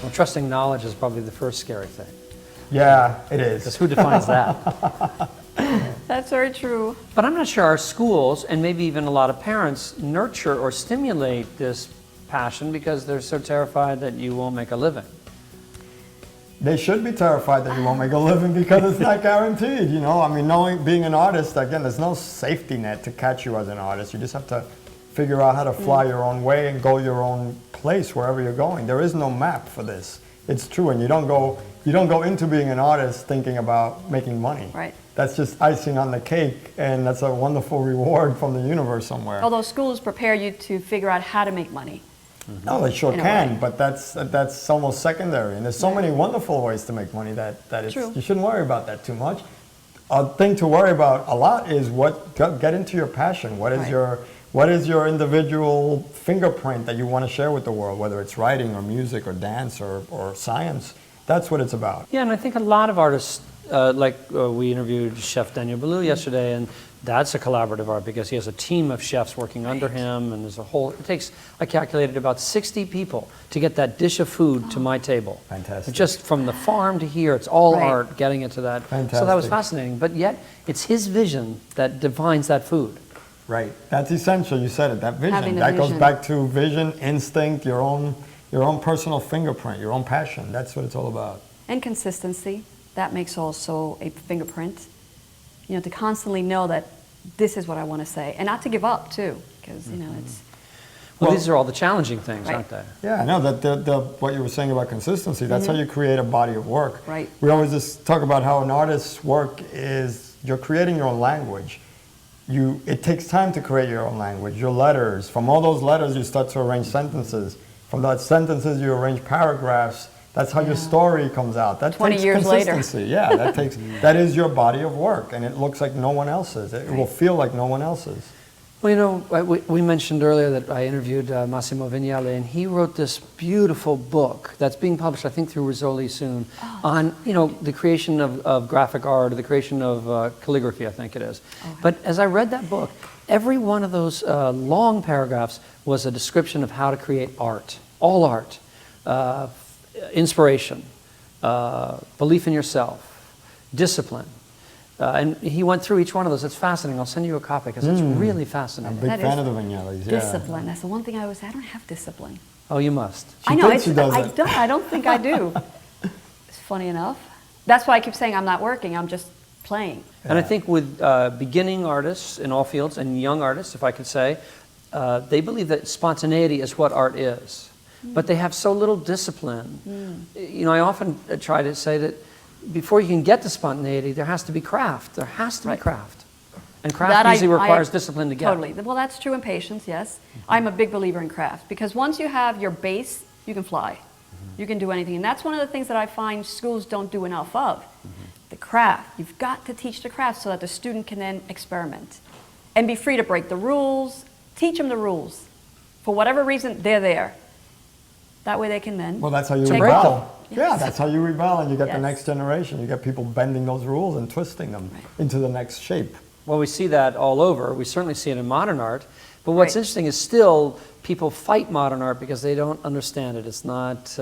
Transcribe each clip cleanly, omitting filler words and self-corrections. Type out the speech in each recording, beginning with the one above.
Well, trusting knowledge is probably the first scary thing. Yeah, it is. Because who defines that? That's very true. But I'm not sure our schools, and maybe even a lot of parents, nurture or stimulate this passion because they're so terrified that you won't make a living. They should be terrified that you won't make a living because it's not guaranteed, you know? I mean, being an artist, again, there's no safety net to catch you as an artist. You just have to figure out how to fly your own way and go your own place wherever you're going. There is no map for this. It's true, and you don't go into being an artist thinking about making money. Right. That's just icing on the cake, and that's a wonderful reward from the universe somewhere. Although schools prepare you to figure out how to make money. No, they sure In a can, way. but that's almost secondary. And there's so many wonderful ways to make money that it's, True. you shouldn't worry about that too much. A thing to worry about a lot is get into your passion. What is Right. your individual fingerprint that you want to share with the world, whether it's writing or music or dance or science. That's what it's about. Yeah, and I think a lot of artists, we interviewed Chef Daniel Boulou yesterday, and that's a collaborative art because he has a team of chefs working under him, and there's it takes, I calculated, about 60 people to get that dish of food to my table. Fantastic. Just from the farm to here, it's all Right. art getting it to that. Fantastic. So that was fascinating, but yet it's his vision that defines that food. Right. That's essential. You said it. That vision. Having the That goes vision. back to vision, instinct, your own personal fingerprint, your own passion. That's what it's all about. And consistency. That makes also a fingerprint. You know, to constantly know that this is what I want to say. And not to give up, too. Because, you know, it's... Well, Well- these are all the challenging things, Right. aren't they? Yeah, I know that what you were saying about consistency, that's how you create a body of work. Right. We always just talk about how an artist's work is, you're creating your own language. It takes time to create your own language, your letters. From all those letters, you start to arrange sentences. From those sentences, you arrange paragraphs. That's how your story comes out. That 20 takes years later. consistency. Yeah, that is your body of work, and it looks like no one else's. It will feel like no one else's. Well, you know, we mentioned earlier that I interviewed Massimo Vignale, and he wrote this beautiful book that's being published, I think, through Rizzoli soon, on, you know, the creation of graphic art, or the creation of calligraphy, I think it is. But as I read that book, every one of those long paragraphs was a description of how to create art, all art, inspiration, belief in yourself, discipline. And he went through each one of those. It's fascinating. I'll send you a copy because it's really I'm a fascinating. big That fan is of the Vignales. Yeah. Discipline. That's the one thing I always say. I don't have discipline. Oh, you must. I know. thinks she does I it. don't. I don't think I do. It's funny enough. That's why I keep saying I'm not working. I'm just playing. And I think with beginning artists in all fields and young artists, if I could say, they believe that spontaneity is what art is. But they have so little discipline. You know, I often try to say that before you can get to spontaneity, there has to be craft. There has to be craft. And craft That usually requires discipline to get. Totally. Well, that's true in patience, yes. I'm a big believer in craft because once you have your base, you can fly. You can do anything. And that's one of the things that I find schools don't do enough of. The craft. You've got to teach the craft so that the student can then experiment and be free to break the rules. Teach them the rules. For whatever reason, they're there. That way they can then... Well, that's how you take break rebel. them. Yeah, Yes. that's how you rebel, and you get the Yes. next generation. You get people bending those rules and twisting them into the next shape. Well, we see that all over. We certainly see it in modern art. But what's Right. interesting is still people fight modern art because they don't understand it. It's not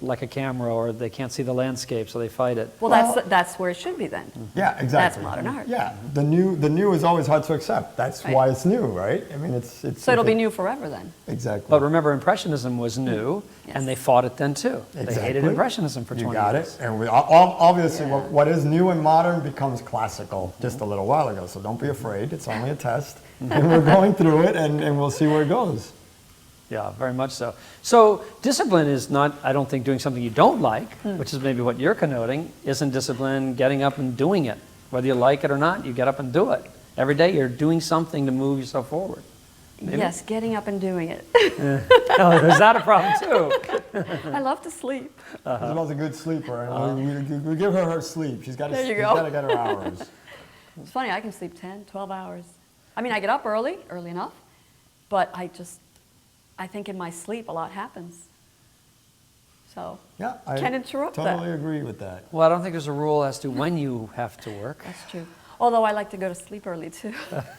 like a camera, or they can't see the landscape, so they fight it. Well, that's where it should be then. Yeah, exactly. modern art. Yeah, the new is always hard to accept. That's Right. why it's new, right? I mean, it's So it'll be new forever then. Exactly. But remember, Impressionism was new, Yes. and they fought it then too. They hated Exactly. Impressionism for 20 You got years. it. And obviously, Yeah. what is new and modern becomes classical just a little while ago. So don't be afraid. It's only a test, and we're going through it, and we'll see where it goes. Yeah, very much so. So discipline is not, I don't think, doing something you don't like, which is maybe what you're connoting. Isn't discipline getting up and doing it? Whether you like it or not, you get up and do it. Every day you're doing something to move yourself forward. Maybe? Yes, getting up and doing it. Oh, there's that a problem too. I love to sleep. Isabel's a good sleeper, and we give her sleep. She's got to There you she's go. got to get her hours. It's funny, I can sleep 10, 12 hours. I mean, I get up early enough, but I think in my sleep a lot happens. So, Yeah, I Can't interrupt that. totally agree with that. Well, I don't think there's a rule as to when you have to work. that's true. Although I like to go to sleep early too.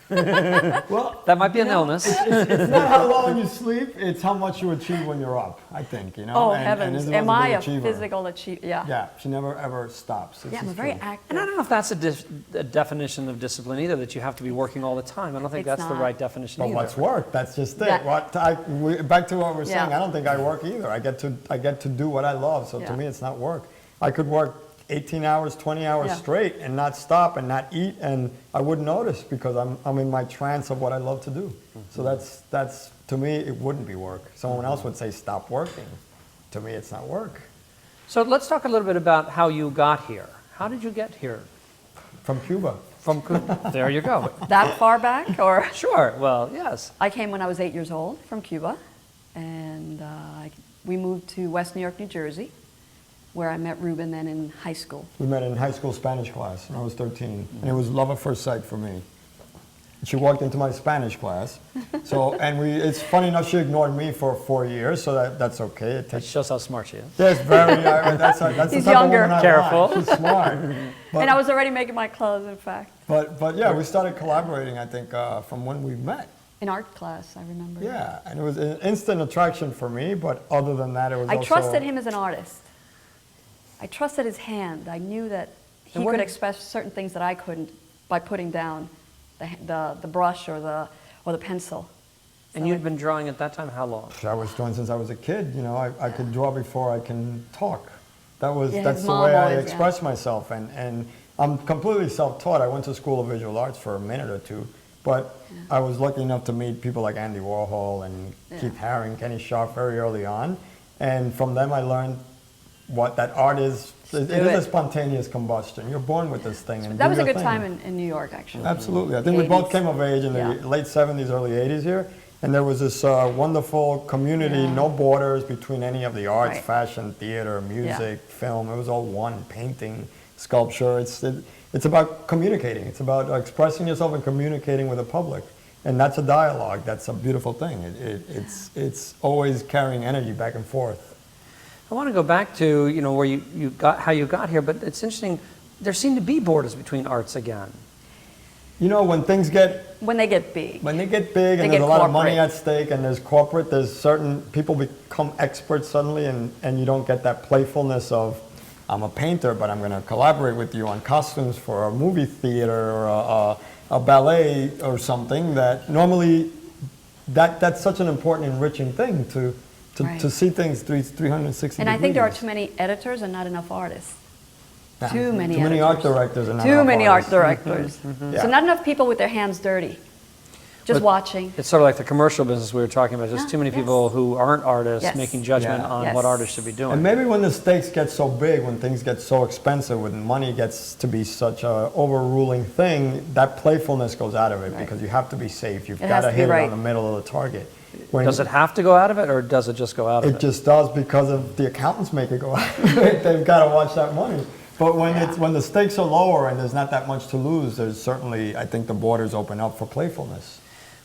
Well, That might be an illness. it's not how long you sleep, it's how much you achieve when you're up, I think, you know? Oh, And heavens. Isabel's Am a I big a achiever. physical achiever? Yeah. Yeah, she never ever stops. This Yeah, I'm is very true. active. And I don't know if that's a definition of discipline either, that you have to be working all the time. I don't think It's that's the not. right definition But either. what's work? That's just it. Yeah. Back to what we're saying. Yeah. I don't think I work either. I get to do what I love. So Yeah. to me, it's not work. I could work 18 hours, 20 hours Yeah. straight and not stop and not eat, and I wouldn't notice because I'm in my trance of what I love to do. So that's to me, it wouldn't be work. Someone else would say stop working. To me, it's not work. So let's talk a little bit about how you got here. How did you get here? From Cuba. From Cuba. There you go. That far back, or? Sure. Well, yes. I came when I was 8 years old from Cuba, and we moved to West New York, New Jersey, where I met Ruben then in high school. We met in high school Spanish class when I was 13, and it was love at first sight for me. She walked into my Spanish class, it's funny enough, she ignored me for 4 years, so that's okay. It That takes, shows how smart she is. yes, very, that's the He's type younger. of woman I Careful. want. She's smart. And I was already making my clothes, in fact, But yeah, we started collaborating, I think, from when we met. in art class, I remember. Yeah, and it was an instant attraction for me, but other than that, it was I also... trusted him as an artist. I trusted his hand. I knew that he And what could did- express certain things that I couldn't by putting down the brush or the pencil. And So you'd been drawing at that time how long? I was drawing since I was a kid, you know, I could draw before I can talk. Yeah, That's his the mom way I always, yeah. express myself, and I'm completely self-taught. I went to School of Visual Arts for a minute or two, but I was lucky enough to meet people like Andy Warhol and Keith Haring, Kenny Sharp very early on, and from them I learned what that art is. It do is a it. spontaneous combustion. You're born with this thing. And that do was a your good thing. time in New York, actually. Absolutely. I think we both 80s. came of age in the Yeah. late 70s, early 80s here. And there was this wonderful community, Yeah. no borders between any of the arts, Right. fashion, theater, music, film. It was all one, painting, sculpture. It's about communicating. It's about expressing yourself and communicating with the public. And that's a dialogue. That's a beautiful thing. It's always carrying energy back and forth. I want to go back to, where you got, how you got here, but it's interesting, there seem to be borders between arts again. You know, when things get When they get big. When they get big They and get there's a lot of money corporate. at stake and there's corporate, there's certain people become experts suddenly and you don't get that playfulness of, I'm a painter, but I'm going to collaborate with you on costumes for a movie theater or a ballet or something that normally, that's such an important, enriching thing to Right. see things 360 And I think there are degrees. too many editors and not enough artists. Yeah. Too many Too many art editors. directors and not Too enough many art artists. directors. Yeah. So not enough people with their hands dirty, just But- watching. It's sort of like the commercial business we were talking about. There's Yeah, too many yes. people who aren't artists Yes. making judgment Yeah. on Yes. what artists should be doing. And maybe when the stakes get so big, when things get so expensive, when money gets to be such a overruling thing, that playfulness goes out of it Right. because you have to be safe. You've It got has to to be hit it right. on the middle of the target. When Does it have to go out of it, or does it just go out of It it? just does because of the accountants make it go out. They've got to watch that money. But when Yeah. when the stakes are lower and there's not that much to lose, there's certainly, I think the borders open up for playfulness.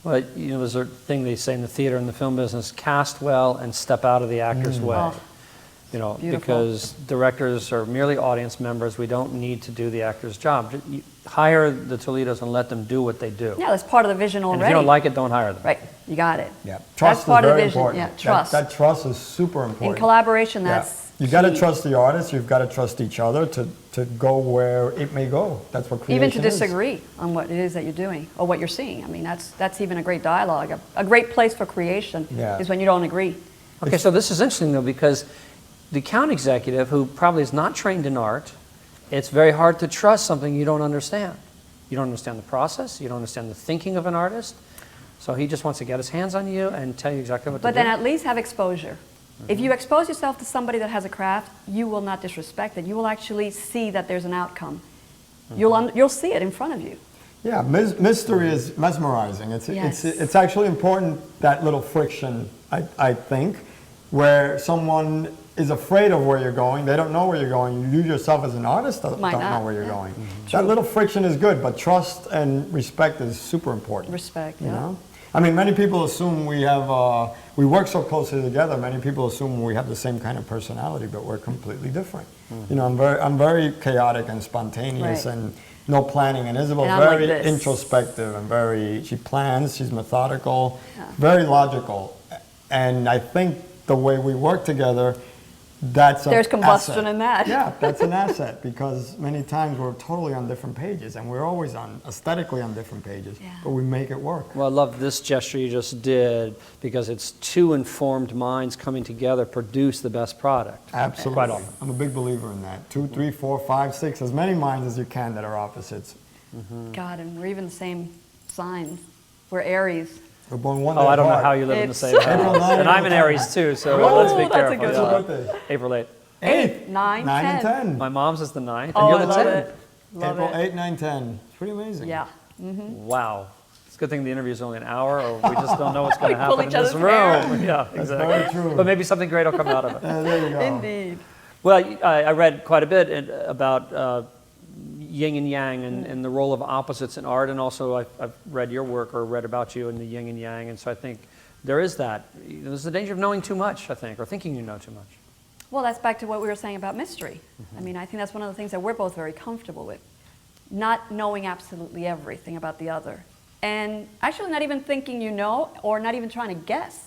Well, there's a thing they say in the theater and the film business: cast well and step out of the actor's way. Oh, beautiful. Because directors are merely audience members. We don't need to do the actor's job. You hire the Toledos and let them do what they do. Yeah, that's part of the vision And already. if you don't like it, don't hire them. Right, you got it. Yeah, That's trust part is of the very vision. important. Yeah, trust. That trust is super important. In collaboration, Yeah. that's You got to key. trust the artist. You've got to trust each other to go where it may go. That's what creation Even to is. disagree on what it is that you're doing or what you're seeing. I mean, that's even a great dialogue. A great place for creation Yeah. is when you don't agree. Okay, so this is interesting though, because the account executive, who probably is not trained in art, it's very hard to trust something you don't understand. You don't understand the process. You don't understand the thinking of an artist. So he just wants to get his hands on you and tell you exactly what But to then do. at least have exposure. If you expose yourself to somebody that has a craft, you will not disrespect it. You will actually see that there's an outcome. You'll see it in front of you. Yeah, mystery is mesmerizing. Yes. It's actually important, that little friction, I think, where someone is afraid of where you're going. They don't know where you're going. You yourself as an artist don't Might know not, where you're yeah. going. That little friction is good, but trust and respect is super important. Respect, You yeah. know? I mean, many people assume we work so closely together. Many people assume we have the same kind of personality, but we're completely different. You know, I'm very chaotic and spontaneous, Right. no planning. And Isabel's And I'm like very this. introspective and she plans, she's methodical, Yeah. very logical. And I think the way we work together, that's an There's combustion asset. in that. Yeah, that's an asset because many times we're totally on different pages and we're always aesthetically on different pages, Yeah. but we make it work. Well, I love this gesture you just did because it's two informed minds coming together produce the best product. Absolutely. Quite often. I'm a big believer in that. 2, 3, 4, 5, 6, as many minds as you can that are opposites. God, and we're even the same signs. We're Aries. We're born one day Oh, I don't know apart. how you live in the It's- same house. April 9th, And I'm an April 10th. Aries too, so Oh, let's be that's a careful. good What's one. your birthday? April 8th. 8th. 9, 9 and 10. 10. My mom's is the 9th, and Oh, you're I the love 10th. it. Love April it. 8, 9, 10. It's pretty amazing. Yeah. Wow. It's a good thing the interview is only an hour, or we just don't know what's going We to pull happen in each this other's room. hair. Yeah, That's exactly. very true. But maybe something great will come out of it. There you go. Indeed. Well, I read quite a bit about yin and yang and the role of opposites in art, and also I've read your work or read about you in the yin and yang, and so I think there is that. There's the danger of knowing too much, I think, or thinking you know too much. Well, that's back to what we were saying about mystery. I mean, I think that's one of the things that we're both very comfortable with. Not knowing absolutely everything about the other. And actually not even thinking you know, or not even trying to guess.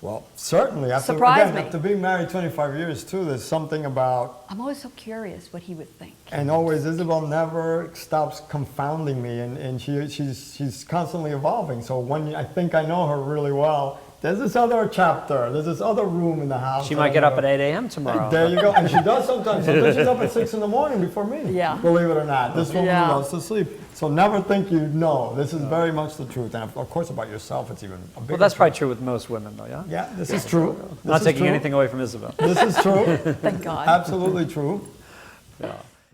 Well, certainly. Surprise me. After being married 25 years, too, there's something about, I'm always so curious what he would think. and always Isabel never stops confounding me, and she's constantly evolving. So when I think I know her really well, there's this other chapter, there's this other room in the house. She that might I get up know. at 8 a.m. tomorrow. There you go. And she does sometimes. Sometimes she's up at 6 in the morning before me. Yeah. Believe it or not. This woman Yeah. loves to sleep. So never think you know. This is very much the truth. And of course about yourself, it's even a bigger Well, that's probably truth. true with most women, though, yeah? Yeah, this is true. Not This is taking true. anything away from Isabel. This is true. Thank God. Absolutely true. Yeah.